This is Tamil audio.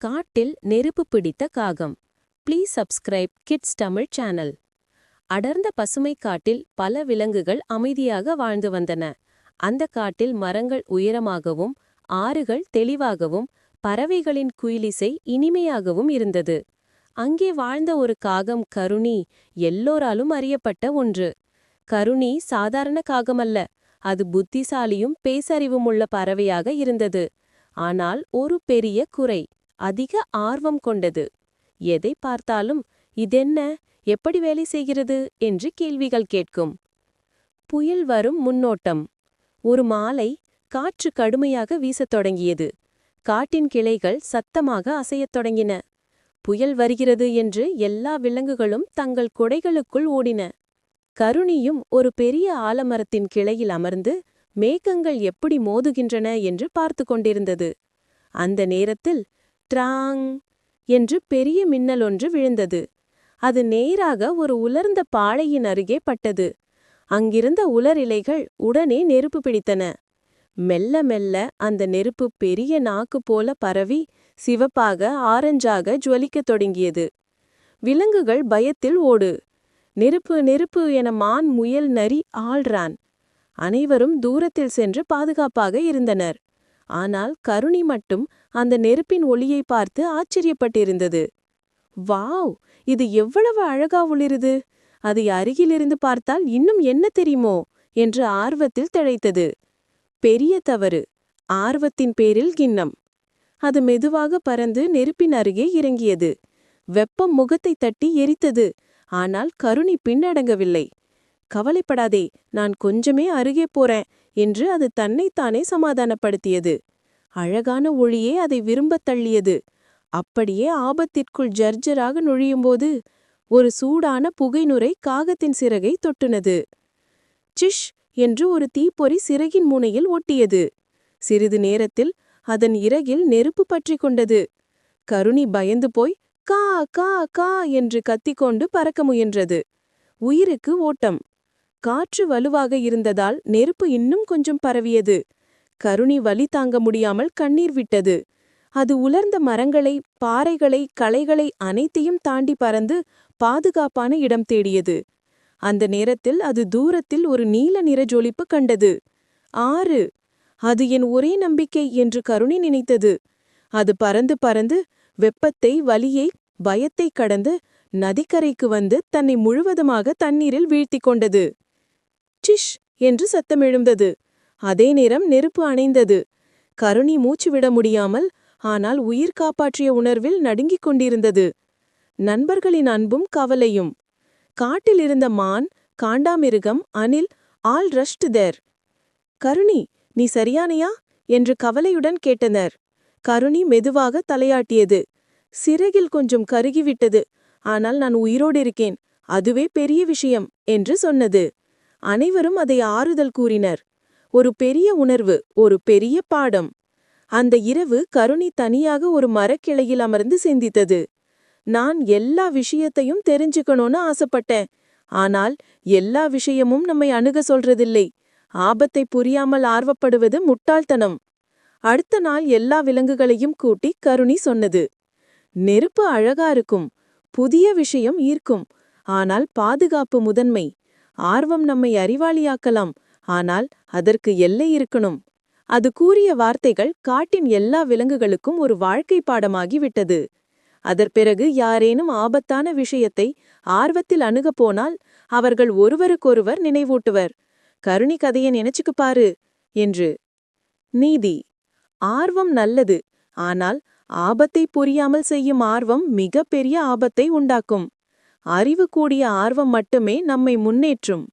காட்டில் நெருப்பு பிடித்த காகம். Please subscribe kids Tamil channel. அடர்ந்த பசுமை காட்டில் பல விலங்குகள் அமைதியாக வாழ்ந்து வந்தன. அந்த காட்டில் மரங்கள் உயரமாகவும் ஆறுகள் தெளிவாகவும் பறவைகளின் குயிலிசை இனிமையாகவும் இருந்தது. அங்கே வாழ்ந்த ஒரு காகம் கருணி எல்லோராலும் அறியப்பட்ட ஒன்று. கருணி சாதாரண காகமல்ல, அது புத்திசாலியும் பேசறிவுமுள்ள பறவையாக இருந்தது. ஆனால் ஒரு பெரிய குறை, அதிக ஆர்வம் கொண்டது. எதை பார்த்தாலும் இதென்ன, எப்படி வேலை செய்கிறது என்று கேள்விகள் கேட்கும். புயல் வரும் முன்னோட்டம். ஒரு மாலை காற்று கடுமையாக வீசத் தொடங்கியது. காட்டின் கிளைகள் சத்தமாக அசையத் தொடங்கின. புயல் வருகிறது என்று எல்லா விலங்குகளும் தங்கள் குடைகளுக்குள் ஓடின. கருணியும் ஒரு பெரிய ஆலமரத்தின் கிளையில் அமர்ந்து மேகங்கள் எப்படி மோதுகின்றன என்று பார்த்து கொண்டிருந்தது. அந்த நேரத்தில் ட்ராங் என்று பெரிய மின்னல் ஒன்று விழுந்தது. அது நேராக ஒரு உலர்ந்த பாளையின் அருகே பட்டது. அங்கிருந்த உலர் இலைகள் உடனே நெருப்பு பிடித்தன. மெல்ல மெல்ல அந்த நெருப்பு பெரிய நாக்கு போல பரவி சிவப்பாக ஆரஞ்சாக ஜுவலிக்கத் தொடங்கியது. விலங்குகள் பயத்தில் ஓடு. நெருப்பு நெருப்பு என மான் முயல் நரி ஆள்றான். அனைவரும் தூரத்தில் சென்று பாதுகாப்பாக இருந்தனர். ஆனால் கருணி மட்டும் அந்த நெருப்பின் ஒளியை பார்த்து ஆச்சரியப்பட்டிருந்தது. வாவ், இது எவ்வளவு அழகா ஒளிருது! அதை அருகிலிருந்து பார்த்தால் இன்னும் என்ன தெரியுமோ என்று ஆர்வத்தில் திளைத்தது. பெரிய தவறு, ஆர்வத்தின் பேரில் கிண்ணம். அது மெதுவாக பறந்து நெருப்பின் அருகே இறங்கியது. வெப்பம் முகத்தை தட்டி எரித்தது. ஆனால் கருணி பின்னடங்கவில்லை. கவலைப்படாதே, நான் கொஞ்சமே அருகே போறேன் என்று அது தன்னைத்தானே சமாதானப்படுத்தியது. அழகான ஒளியே அதை விரும்பத் தள்ளியது. அப்படியே ஆபத்திற்குள் ஜர்ஜராக நுழையும்போது ஒரு சூடான புகைநுரை காகத்தின் சிறகை தொட்டுனது. சிஷ் என்று ஒரு தீப்பொறி சிறகின் முனையில் ஒட்டியது. சிறிது நேரத்தில் அதன் இறகில் நெருப்பு பற்றி கொண்டது. கருணி பயந்து போய் கா கா கா என்று கத்திக்கொண்டு பறக்க முயன்றது. உயிருக்கு ஓட்டம். காற்று வலுவாக இருந்ததால் நெருப்பு இன்னும் கொஞ்சம் பரவியது. கருணி வலி தாங்க முடியாமல் கண்ணீர் விட்டது. அது உலர்ந்த மரங்களை, பாறைகளை, களைகளை அனைத்தையும் தாண்டி பறந்து பாதுகாப்பான இடம் தேடியது. அந்த நேரத்தில் அது தூரத்தில் ஒரு நீல நிற ஜொலிப்பு கண்டது. ஆறு. அது என் ஒரே நம்பிக்கை என்று கருணி நினைத்தது. அது பறந்து பறந்து வெப்பத்தை, வலியை, பயத்தை கடந்து நதிக்கரைக்கு வந்து தன்னை முழுவதுமாக தண்ணீரில் வீழ்த்தி கொண்டது. சிஷ் என்று சத்தம் எழுந்தது. அதே நேரம் நெருப்பு அணைந்தது. கருணி மூச்சு விட முடியாமல், ஆனால் உயிர் காப்பாற்றிய உணர்வில் நடுங்கிக் கொண்டிருந்தது. நண்பர்களின் அன்பும் கவலையும். காட்டில் இருந்த மான், காண்டாமிருகம், அணில் ஆல் ரஷ்ட் தேர். கருணி, நீ சரியானையா என்று கவலையுடன் கேட்டனர். கருணி மெதுவாக தலையாட்டியது. சிறகில் கொஞ்சம் கருகிவிட்டது. ஆனால் நான் உயிரோடு இருக்கேன், அதுவே பெரிய விஷயம் என்று சொன்னது. அனைவரும் அதை ஆறுதல் கூறினர். ஒரு பெரிய உணர்வு, ஒரு பெரிய பாடம். அந்த இரவு கருணி தனியாக ஒரு மரக்கிளையில் அமர்ந்து சிந்தித்தது. நான் எல்லா விஷயத்தையும் தெரிஞ்சுக்கணும்னு ஆசைப்பட்டேன். ஆனால் எல்லா விஷயமும் நம்மை அணுக சொல்றதில்லை. ஆபத்தை புரியாமல் ஆர்வப்படுவது முட்டாள்தனம். அடுத்த நாள் எல்லா விலங்குகளையும் கூட்டி கருணி சொன்னது. நெருப்பு அழகா இருக்கும், புதிய விஷயம் ஈர்க்கும். ஆனால் பாதுகாப்பு முதன்மை. ஆர்வம் நம்மை அறிவாளியாக்கலாம், ஆனால் அதற்கு எல்லை இருக்கணும். அது கூறிய வார்த்தைகள் காட்டின் எல்லா விலங்குகளுக்கும் ஒரு வாழ்க்கை பாடமாகி விட்டது. அதற்பிறகு யாரேனும் ஆபத்தான விஷயத்தை ஆர்வத்தில் அணுகப் போனால் அவர்கள் ஒருவருக்கொருவர் நினைவூட்டுவர். கருணி கதையை நினைச்சுக்கு பாரு என்று. நீதி. ஆர்வம் நல்லது, ஆனால் ஆபத்தை புரியாமல் செய்யும் ஆர்வம் மிக பெரிய ஆபத்தை உண்டாக்கும். அறிவு கூடிய ஆர்வம் மட்டுமே நம்மை முன்னேற்றும்.